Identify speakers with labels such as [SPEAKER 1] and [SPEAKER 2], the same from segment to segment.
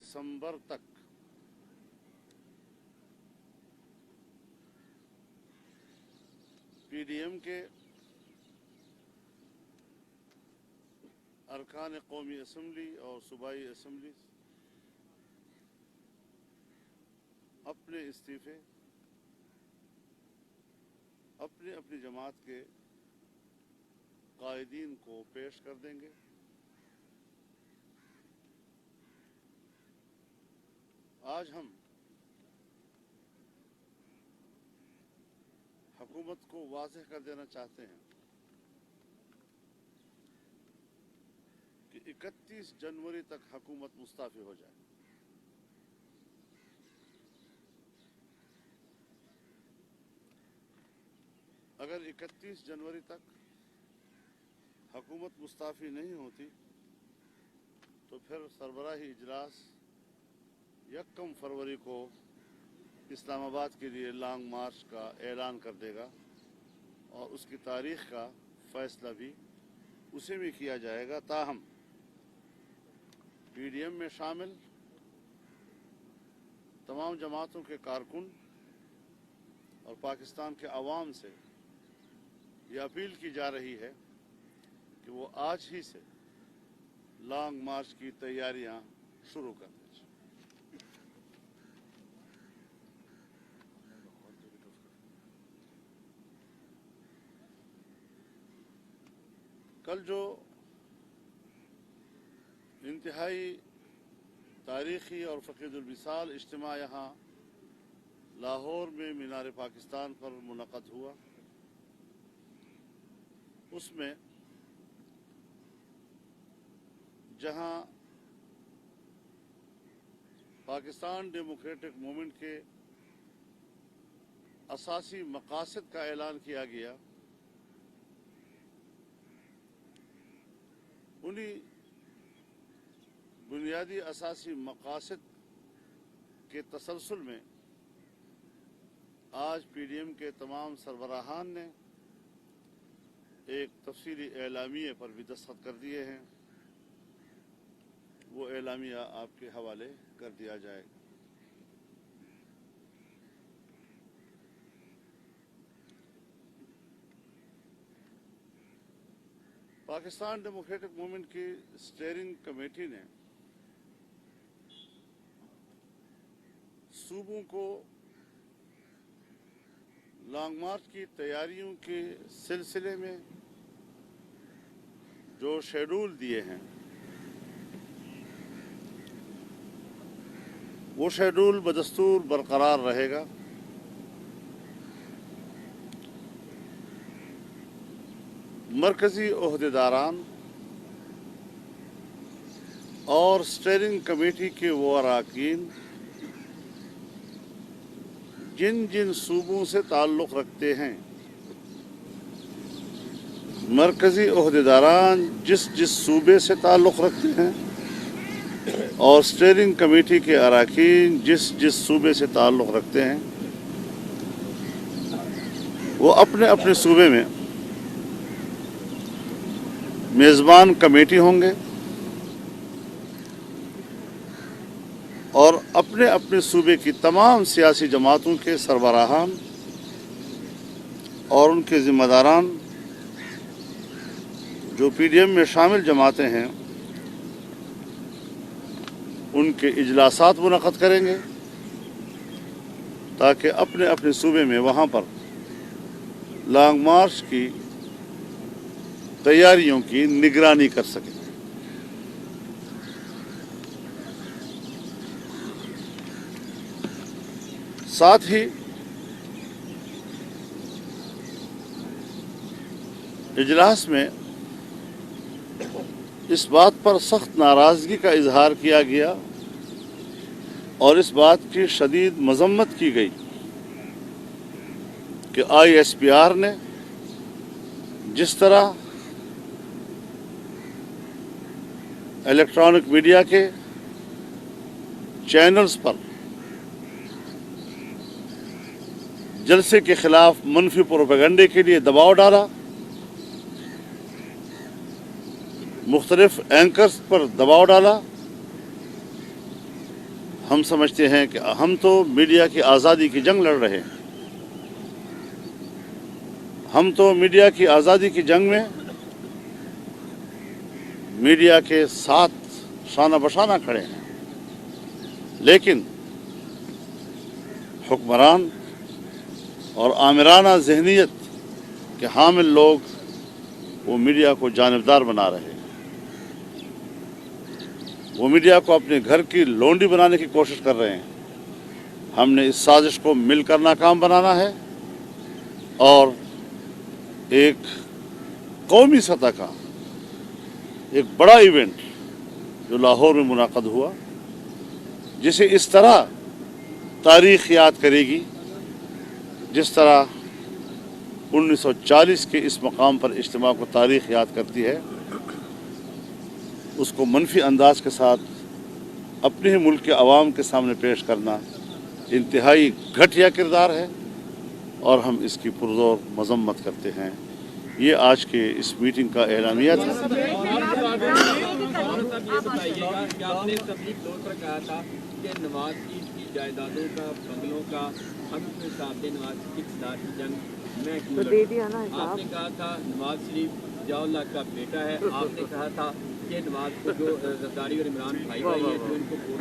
[SPEAKER 1] دسمبر تک P D M کے ارکان قومی اسمبلی اور صوبائی اسمبلی اپنے استعفے اپنی اپنی جماعت کے قائدین کو پیش کر دیں گے۔ آج ہم حکومت کو واضح کر دینا چاہتے ہیں کہ 31 جنوری تک حکومت مستعفی ہو جائے۔ اگر 31 جنوری تک حکومت مستعفی نہیں ہوتی تو پھر سربراہی اجلاس 1 فروری کو اسلام آباد کے لیے لانگ مارچ کا اعلان کر دے گا اور اس کی تاریخ کا فیصلہ بھی اسے میں کیا جائے گا۔ تاہم پی ڈی ایم میں شامل تمام جماعتوں کے کارکن اور پاکستان کے عوام سے یہ اپیل کی جا رہی ہے کہ وہ آج ہی سے لانگ مارچ کی تیاریاں شروع کر دیں۔ کل جو انتہائی تاریخی اور فقید المثال اجتماع یہاں لاہور میں مینار پاکستان پر منعقد ہوا، اس میں جہاں پاکستان ڈیموکریٹک موومنٹ کے اساسی مقاصد کا اعلان کیا گیا، انہی بنیادی اساسی مقاصد کے تسلسل میں آج پی ڈی ایم کے تمام سربراہان نے ایک تفصیلی اعلامیے پر بھی دستخط کر دیے ہیں۔ وہ اعلامیہ آپ کے حوالے کر دیا جائے گا۔ پاکستان ڈیموکریٹک موومنٹ کی اسٹیئرنگ کمیٹی نے صوبوں کو لانگ مارچ کی تیاریوں کے سلسلے میں جو شیڈول دیے ہیں وہ شیڈول بدستور برقرار رہے گا۔ مرکزی عہدیداران اور اسٹیئرنگ کمیٹی کے وہ اراکین جن جن صوبوں سے تعلق رکھتے ہیں، مرکزی عہدیداران جس جس صوبے سے تعلق رکھتے ہیں اور اسٹیئرنگ کمیٹی کے اراکین جس جس صوبے سے تعلق رکھتے ہیں، وہ اپنے اپنے صوبے میں میزبان کمیٹی ہوں گے اور اپنے اپنے صوبے کی تمام سیاسی جماعتوں کے سربراہان اور ان کے ذمہ داران جو پی ڈی ایم میں شامل جماعتیں ہیں ان کے اجلاسات منعقد کریں گے تاکہ اپنے اپنے صوبے میں وہاں پر لانگ مارچ کی تیاریوں کی نگرانی کر سکیں۔ ساتھ ہی اجلاس میں اس بات پر سخت ناراضگی کا اظہار کیا گیا اور اس بات کی شدید مذمت کی گئی کہ آئی ایس پی آر نے جس طرح الیکٹرانک میڈیا کے چینلز پر جلسے کے خلاف منفی پروپیگنڈے کے لیے دباؤ ڈالا، مختلف اینکرز پر دباؤ ڈالا، हम समझते हैं कि हम तो मीडिया की आज़ादी की जंग लड़ रहे हैं। हम तो मीडिया की आज़ादी की जंग में मीडिया के साथ शाना बशाना खड़े हैं, लेकिन हुक्मरान और आमिराना ज़हनियत के हामिल लोग वो मीडिया को जानिबदार बना रहे हैं। वो मीडिया को अपने घर की लोंडी बनाने की कोशिश कर रहे हैं। हमने इस साजिश को मिलकर नाकाम बनाना है और एक कौमी सतह का एक बड़ा इवेंट जो लाहौर में मुनाक़द हुआ, जिसे इस तरह तारीख़ याद करेगी जिस तरह 1940 के इस मकाम पर इज्तिमा को तारीख़ याद करती है, उसको मनफी अंदाज के साथ अपने ही मुल्क के अवाम के सामने पेश करना इंतहाई घटिया किरदार है और हम इसकी पुरज़ोर मज़म्मत करते हैं। ये आज के इस मीटिंग का एलामिया था।
[SPEAKER 2] नवाज की जायदादों का, बंगलों का हम साथ नवाज की जंग मैं क्यों लड़ूं? आपने कहा था नवाज शरीफ जियाउल्लाह का बेटा है। आपने कहा था कि नवाज को जो जरदारी और इमरान भाई भाई है जो इनको वोट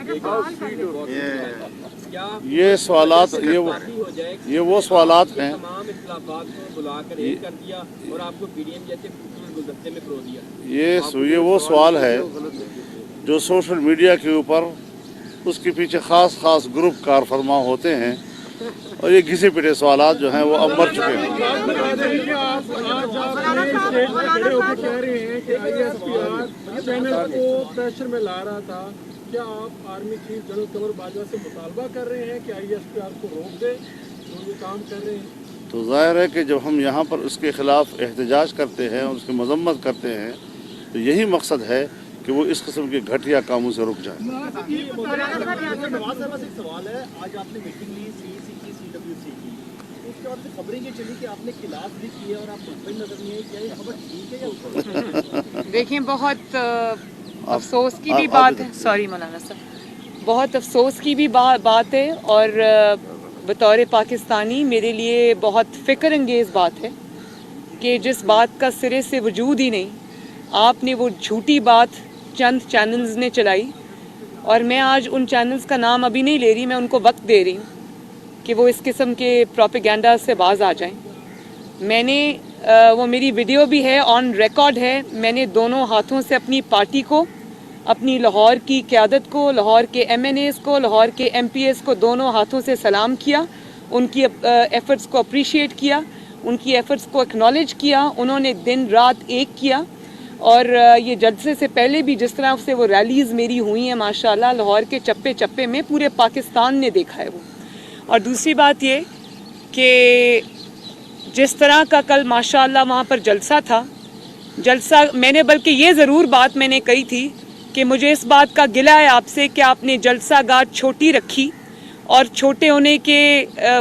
[SPEAKER 2] देगा, क्या
[SPEAKER 1] ये सवालात ये वो सवालात हैं।
[SPEAKER 2] तमाम इख्तिलाफात को बुलाकर एक कर दिया और आपको पीडीएम जैसे गुलदस्ते में परो दिया।
[SPEAKER 1] ये वो सवाल है जो सोशल मीडिया के ऊपर उसके पीछे ख़ास ग्रुप कार फरमा होते हैं और ये घिसे पिटे सवालात जो हैं वो अब मर चुके हैं।
[SPEAKER 3] प्रेशर में ला रहा था, क्या आप आर्मी चीफ जनरल कमर बाजवा से मुतालबा कर रहे हैं कि ISPR को रोक दे जो ये काम कर रहे हैं?
[SPEAKER 1] तो जाहिर है कि जब हम यहाँ पर उसके ख़िलाफ़ एहतजाज करते हैं और उसकी मजम्मत करते हैं तो यही मकसद है कि वो इस किस्म के घटिया कामों से रुक जाए।
[SPEAKER 4] नवाज साहब से एक सवाल है, आज आपने मीटिंग ली CEC की, CWC की, उसके बाद से खबरें ये चली कि आपने खिलाफ भी किए और आप मुतमिन नजर नहीं है, क्या ये खबर ठीक है या उल्टा?
[SPEAKER 5] देखिए, बहुत अफसोस की भी बात है, सॉरी मौलाना साहब, बहुत अफसोस की भी बात है और बतौर पाकिस्तानी मेरे लिए बहुत फ़िक्र अंगेज़ बात है कि जिस बात का सिरे से वजूद ही नहीं, आपने वो झूठी बात चंद चैनल्स ने चलाई और मैं आज उन चैनल्स का नाम अभी नहीं ले रही, मैं उनको वक्त दे रही हूँ कि वो इस किस्म के प्रोपेगेंडा से बाज आ जाएं। मैंने वो मेरी वीडियो भी है, ऑन रिकॉर्ड है, मैंने दोनों हाथों से अपनी पार्टी को, अपनी लाहौर की क़यादत को, लाहौर के MNAs को, लाहौर के MPs को दोनों हाथों से सलाम किया, उनकी एफ़र्ट्स को अप्रिशिएट किया, उनकी एफ़र्ट्स को एक्नॉलेज किया। उन्होंने दिन रात एक किया और ये जलसे से पहले भी जिस तरह से वो रैलीज़ मेरी हुई हैं माशाल्लाह, लाहौर के चप्पे चप्पे में पूरे पाकिस्तान ने देखा है वो। और दूसरी बात ये कि जिस तरह का कल माशाल्लाह वहाँ पर जलसा था, जलसा मैंने बल्कि ये ज़रूर बात मैंने कही थी कि मुझे इस बात का गिला है आपसे कि आपने जलसा गाह छोटी रखी और छोटे होने के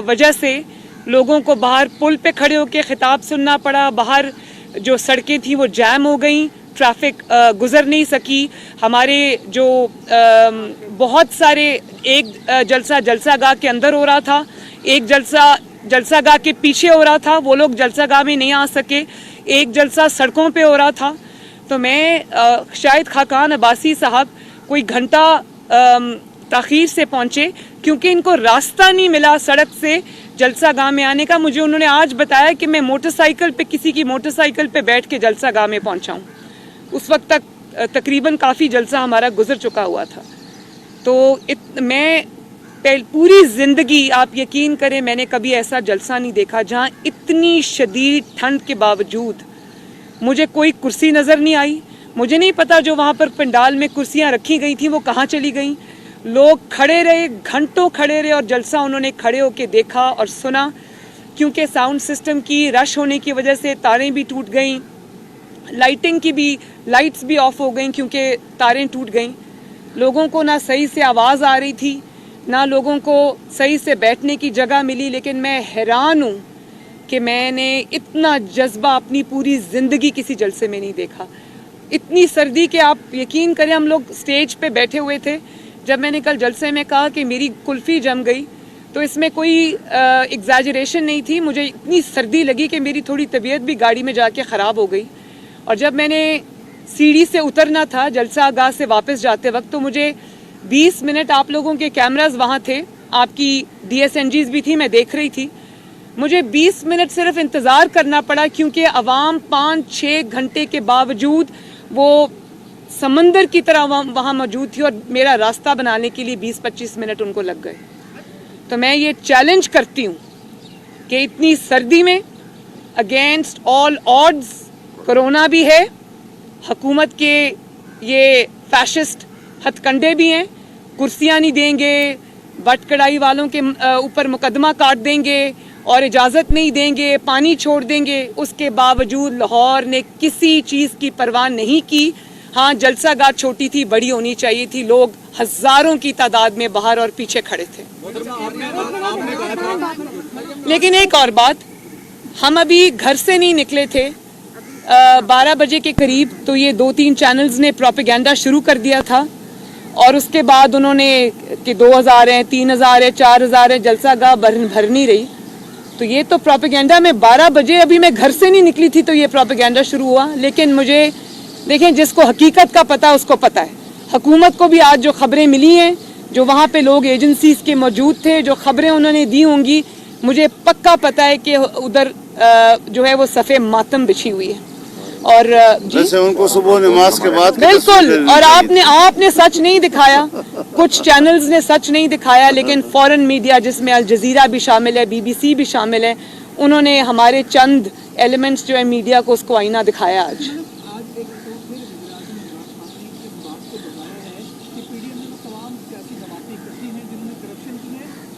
[SPEAKER 5] वजह से लोगों को बाहर पुल पे खड़े होकर ख़िताब सुनना पड़ा, बाहर जो सड़कें थी वो जैम हो गई, ट्रैफिक गुजर नहीं सकी। हमारे जो बहुत सारे एक जलसा गाह के अंदर हो रहा था, एक जलसा गाह के पीछे हो रहा था, वो लोग जलसा गाह में नहीं आ सके, एक जलसा सड़कों पे हो रहा था। तो मैं शायद खाकान अब्बासी साहब कोई घंटा ताख़ीर से पहुँचे क्योंकि इनको रास्ता नहीं मिला सड़क से जलसा गाह में आने का। मुझे उन्होंने आज बताया कि मैं मोटरसाइकिल पे, किसी की मोटरसाइकिल पे बैठ के जलसा गाह में पहुंचा हूं। उस वक्त तक तकरीबन काफ़ी जलसा हमारा गुजर चुका हुआ था। तो मैं पूरी ज़िंदगी, आप यकीन करें, मैंने कभी ऐसा जलसा नहीं देखा जहां इतनी शदीद ठंड के बावजूद मुझे कोई कुर्सी नज़र नहीं आई। मुझे नहीं पता जो वहाँ पर पंडाल में कुर्सियाँ रखी गई थी वो कहाँ चली गई। लोग खड़े रहे, घंटों खड़े रहे और जलसा उन्होंने खड़े होकर देखा और सुना। क्योंकि साउंड सिस्टम की रश होने की वजह से तारें भी टूट गईं, लाइटिंग की भी लाइट्स भी ऑफ हो गईं क्योंकि तारें टूट गईं। लोगों को ना सही से आवाज़ आ रही थी, ना लोगों को सही से बैठने की जगह मिली। लेकिन मैं हैरान हूँ कि मैंने इतना जज्बा अपनी पूरी ज़िंदगी किसी जलसे में नहीं देखा। इतनी सर्दी कि आप यकीन करें, हम लोग स्टेज पे बैठे हुए थे, जब मैंने कल जलसे में कहा कि मेरी कुल्फ़ी जम गई, तो इसमें कोई एग्जैजरेशन नहीं थी। मुझे इतनी सर्दी लगी कि मेरी थोड़ी तबीयत भी गाड़ी में जाके ख़राब हो गई। और जब मैंने सीढ़ी से उतरना था जलसा आगाह से वापस जाते वक्त, तो मुझे 20 मिनट, आप लोगों के कैमरास वहाँ थे, आपकी DSNGs भी थी, मैं देख रही थी, मुझे 20 मिनट सिर्फ इंतज़ार करना पड़ा, क्योंकि अवाम 5-6 घंटे के बावजूद वो समंदर की तरह वहाँ मौजूद थी, और मेरा रास्ता बनाने के लिए 20-25 मिनट उनको लग गए। तो मैं ये चैलेंज करती हूँ कि इतनी सर्दी में अगेंस्ट ऑल ऑड्स, कोरोना भी है, हुकूमत के ये फैशिस्ट हथकंडे भी हैं, कुर्सियाँ नहीं देंगे, बट कढ़ाई वालों के ऊपर मुकदमा काट देंगे और इजाज़त नहीं देंगे, पानी छोड़ देंगे, उसके बावजूद लाहौर ने किसी चीज़ की परवाह नहीं की। हाँ, जलसागाह छोटी थी, बड़ी होनी चाहिए थी, लोग हज़ारों की तादाद में बाहर और पीछे खड़े थे। लेकिन एक और बात, हम अभी घर से नहीं निकले थे, 12 बजे के करीब तो ये 2-3 चैनल्स ने प्रोपेगेंडा शुरू कर दिया था, और उसके बाद उन्होंने कि 2000 हैं, 3000 है, 4000 है, जलसागाह भर नहीं रही। तो ये तो प्रोपेगेंडा में 12 बजे, अभी मैं घर से नहीं निकली थी तो ये प्रोपेगेंडा शुरू हुआ। लेकिन मुझे देखें, जिसको हकीकत का पता उसको पता है। हुकूमत को भी आज जो खबरें मिली हैं, जो वहाँ पे लोग एजेंसीज के मौजूद थे, जो खबरें उन्होंने दी होंगी, मुझे पक्का पता है कि उधर जो है वो सफ़े मातम बिछी हुई है। और
[SPEAKER 1] जैसे उनको सुबह नमाज के बाद
[SPEAKER 5] बिल्कुल, और आपने सच नहीं दिखाया, कुछ चैनल्स ने सच नहीं दिखाया, लेकिन फॉरेन मीडिया जिसमें अल जजीरा भी शामिल है, BBC भी शामिल है, उन्होंने हमारे चंद एलिमेंट्स जो है मीडिया को उसको आईना दिखाया आज।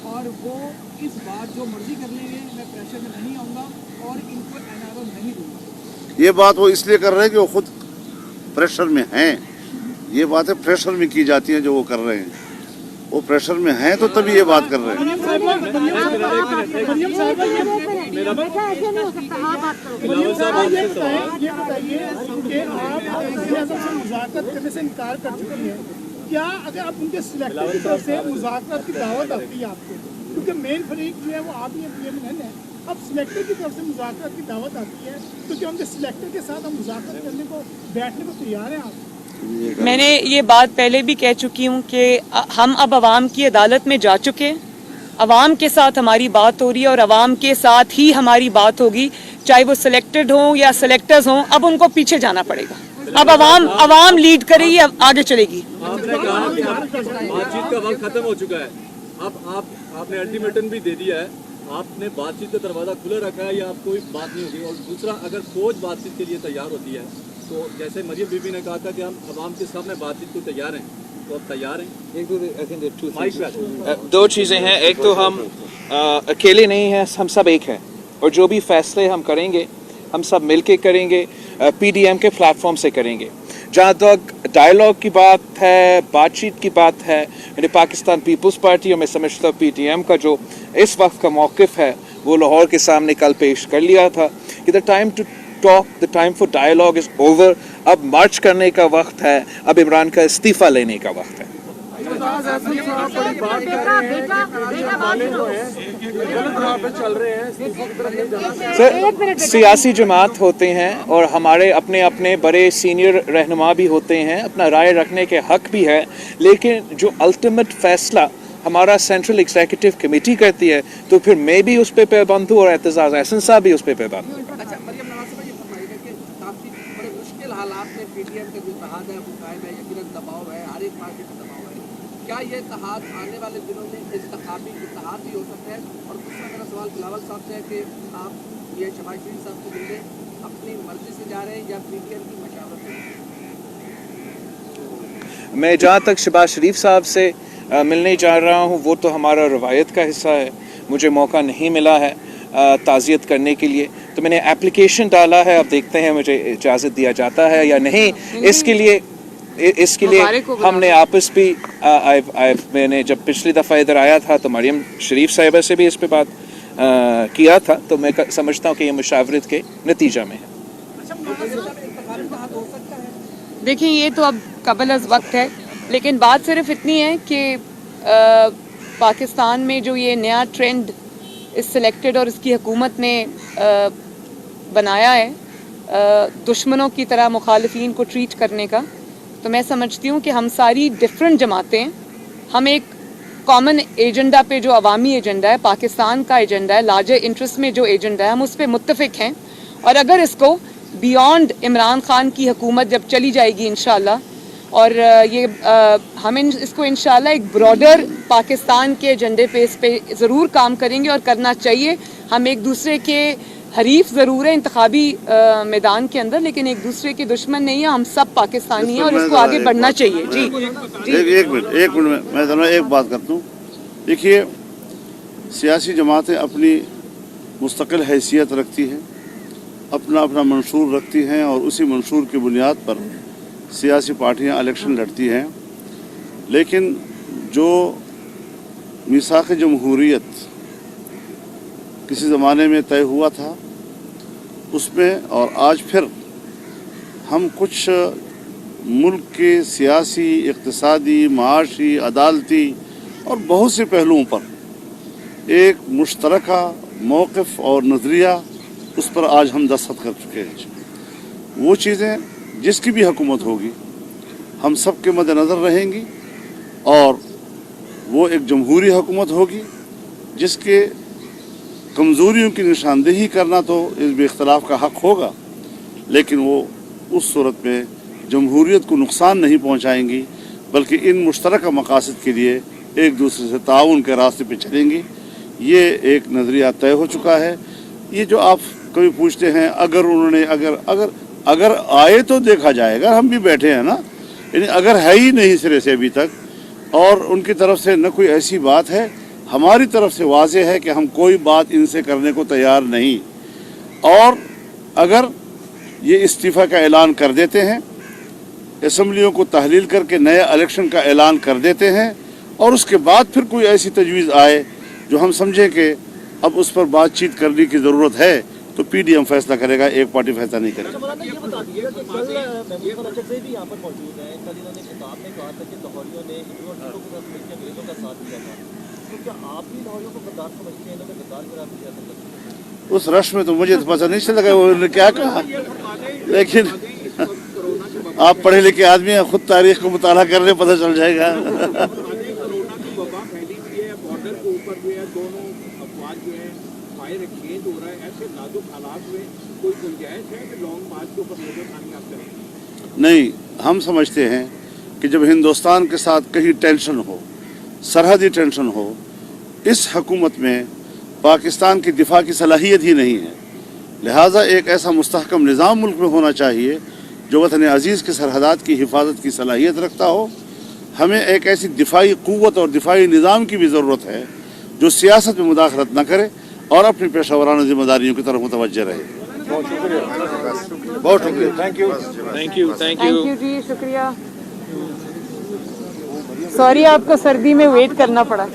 [SPEAKER 6] और वो इस बार जो मर्जी कर लेंगे, मैं प्रेशर में नहीं आऊँगा और इनको NRO नहीं दूंगा।
[SPEAKER 1] ये बात वो इसलिए कर रहे हैं कि वो खुद प्रेशर में हैं। ये बातें प्रेशर में की जाती हैं जो वो कर रहे हैं, वो प्रेशर में हैं तो तभी ये बात कर रहे हैं।
[SPEAKER 6] ये बताइए कि आप मुज़ाकरात करने से इनकार कर चुकी हैं, क्या अगर आप उनके सिलेक्टर की तरफ से मुज़ाकरात की दावत आती है आपको, क्योंकि मेन फरीक जो है वो आप ही PMN है, अब सिलेक्टर की तरफ से मुज़ाकरात की दावत आती है, तो क्या उनके सिलेक्टर के साथ हम मुज़ाकरात करने को, बैठने को तैयार हैं आप?
[SPEAKER 5] मैंने ये बात पहले भी कह चुकी हूँ कि हम अब अवाम की अदालत में जा चुके हैं, अवाम के साथ हमारी बात हो रही है और अवाम के साथ ही हमारी बात होगी, चाहे वो सिलेक्टेड हों या सिलेक्टर्स हों। अब उनको पीछे जाना पड़ेगा, अब अवाम लीड करेगी, अब आगे चलेगी।
[SPEAKER 2] आपने कहा कि बातचीत का वक्त खत्म हो चुका है, अब आपने अल्टीमेटम भी दे दिया है, आपने बातचीत का दरवाज़ा खुला रखा है या आप कोई बात नहीं होगी। और दूसरा, अगर फौज बातचीत के लिए तैयार होती है, तो जैसे मरियम बीबी ने कहा था कि हम अवाम के सामने बातचीत को तैयार हैं, तो अब तैयार हैं।
[SPEAKER 7] दो चीज़ें हैं, एक तो हम अकेले नहीं हैं, हम सब एक हैं, और जो भी फैसले हम करेंगे हम सब मिलके करेंगे, PDM के प्लेटफॉर्म से करेंगे। जहाँ तक डायलॉग की बात है, बातचीत की बात है, यानी पाकिस्तान पीपल्स पार्टी और मैं समझता हूँ PDM का जो इस वक्त का मौक़िफ़ है वो लाहौर के सामने कल पेश कर लिया था कि the time to talk, the time for dialogue is over. अब मार्च करने का वक्त है, अब इमरान का इस्तीफ़ा लेने का वक्त है। सर, सियासी जमात होते हैं और हमारे अपने अपने बड़े सीनियर रहनुमा भी होते हैं, अपना राय रखने के हक भी है, लेकिन जो अल्टीमेट फैसला हमारा सेंट्रल एग्जीक्यूटिव कमेटी करती है, तो फिर मैं भी उस पर पाबंद हूँ और एतजाज़ एहसन साहब भी उस पर पाबंद हूँ।
[SPEAKER 6] अच्छा, मरियम नवाज साहब ये फरमाइएगा कि काफ़ी बड़े मुश्किल हालात में PDM का जो इत्तेहाद है वो कायम है, यकीनन दबाव है, हर एक पार्टी का दबाव है, क्या ये इत्तेहाद आने वाले दिनों में इंतखाबी इत्तेहाद भी हो सकता है? और दूसरा मेरा सवाल बिलावल साहब से है कि आप ये शहबाज शरीफ साहब से मिलने अपनी मर्जी से जा रहे हैं या PDM की मशावरत से?
[SPEAKER 7] मैं जहाँ तक शहबाज शरीफ साहब से मिलने जा रहा हूँ वो तो हमारा रवायत का हिस्सा है, मुझे मौका नहीं मिला है ताज़ियत करने के लिए, तो मैंने एप्लीकेशन डाला है, अब देखते हैं मुझे इजाज़त दिया जाता है या नहीं। इसके लिए हमने आपस भी मैंने जब पिछली दफ़ा इधर आया था तो मरियम शरीफ साहिबा से भी इस पे बात किया था, तो मैं समझता हूँ कि ये मुशावरत के नतीजा में है।
[SPEAKER 5] देखिए, ये तो अब कबल अज़ वक्त है, लेकिन बात सिर्फ इतनी है कि पाकिस्तान में जो ये नया ट्रेंड इस सिलेक्टेड और इसकी हुकूमत ने बनाया है दुश्मनों की तरह मुखालिफिन को ट्रीट करने का, तो मैं समझती हूँ कि हम सारी डिफरेंट जमातें हम एक कॉमन एजेंडा पे, जो अवामी एजेंडा है, पाकिस्तान का एजेंडा है, लार्जर इंटरेस्ट में जो एजेंडा है, हम उस पर मुत्तफिक हैं। और अगर इसको बियॉन्ड इमरान खान की हुकूमत जब चली जाएगी इंशाल्लाह, और ये हम इसको इंशाल्लाह एक ब्रॉडर पाकिस्तान के एजेंडे पे इस पे ज़रूर काम करेंगे और करना चाहिए। हम एक दूसरे के हरीफ ज़रूर है इंतखाबी मैदान के अंदर, लेकिन एक दूसरे के दुश्मन नहीं है। हम सब पाकिस्तानी हैं और इसको आगे बढ़ना चाहिए। जी
[SPEAKER 1] एक मिनट मैं जरा एक बात करता हूँ। देखिए, सियासी जमातें अपनी मुस्तकिल हैसियत रखती हैं, अपना अपना मंशूर रखती हैं, और उसी मंशूर की बुनियाद पर सियासी पार्टियां इलेक्शन लड़ती हैं। लेकिन जो मीसाक़ जमहूरियत किसी ज़माने में तय हुआ था, उसमें और आज फिर हम कुछ मुल्क के सियासी, इक़्तिसादी, माशी, अदालती और बहुत से पहलुओं पर एक मुश्तरका मौक़िफ़ और नज़रिया, उस पर आज हम दस्तखत कर चुके हैं। वो चीज़ें जिसकी भी हुकूमत होगी हम सब के मद्देनज़र रहेंगी, और वो एक जमहूरी हुकूमत होगी जिसके कमज़ोरियों की निशानदेही करना तो इस बेख्तलाफ का हक़ होगा, लेकिन वो उस सूरत में जमहूरियत को नुकसान नहीं पहुँचाएंगी, बल्कि इन मुश्तरका मकासद के लिए एक दूसरे से ताउन के रास्ते पे चलेंगी। ये एक नज़रिया तय हो चुका है। ये जो आप कभी पूछते हैं अगर उन्होंने अगर आए तो देखा जाएगा, हम भी बैठे हैं ना, यानी अगर है ही नहीं सिरे से अभी तक, और उनकी तरफ से न कोई ऐसी बात है, हमारी तरफ से वाज़ेह है कि हम कोई बात इनसे करने को तैयार नहीं। और अगर ये इस्तीफ़ा का ऐलान कर देते हैं, असम्बलियों को तहलील करके नए इलेक्शन का ऐलान कर देते हैं, और उसके बाद फिर कोई ऐसी तजवीज़ आए जो हम समझें कि अब उस पर बातचीत करने की ज़रूरत है, तो PDM फैसला करेगा, एक पार्टी फैसला नहीं करेगी।
[SPEAKER 4] मौलाना ये बता दीजिएगा कि कल महमूद अजहर से भी यहाँ पर मौजूद हैं, कल इन्होंने खिताब में कहा था कि लाहौरियों ने हिंदुओं के साथ मिलकर अंग्रेजों का साथ दिया था, तो क्या आप भी लाहौरियों को गद्दार समझते हैं? इन्होंने गद्दार करार दिया था
[SPEAKER 1] उस रश में, तो मुझे तो पता नहीं चला उन्होंने क्या कहा, लेकिन आप पढ़े लिखे आदमी हैं, खुद तारीख को मुताला कर ले, पता चल जाएगा। नहीं, हम समझते हैं कि जब हिंदुस्तान के साथ कहीं टेंशन हो, सरहदी टेंशन हो, इस हुकूमत में पाकिस्तान की दिफा की सलाहियत ही नहीं है। लिहाजा एक ऐसा मुस्तहकम निज़ाम मुल्क में होना चाहिए जो वतन अज़ीज़ के सरहदात की हिफाजत की सलाहियत रखता हो। हमें एक ऐसी दिफाई क़ुव्वत और दिफाई निज़ाम की भी ज़रूरत है जो सियासत में मुदाखलत न करे और अपनी पेशा वराना जिम्मेदारियों की तरफ मुतवज्जह रहे। बहुत शुक्रिया।
[SPEAKER 5] थैंक यू जी, शुक्रिया। सॉरी आपको सर्दी में वेट करना पड़ा।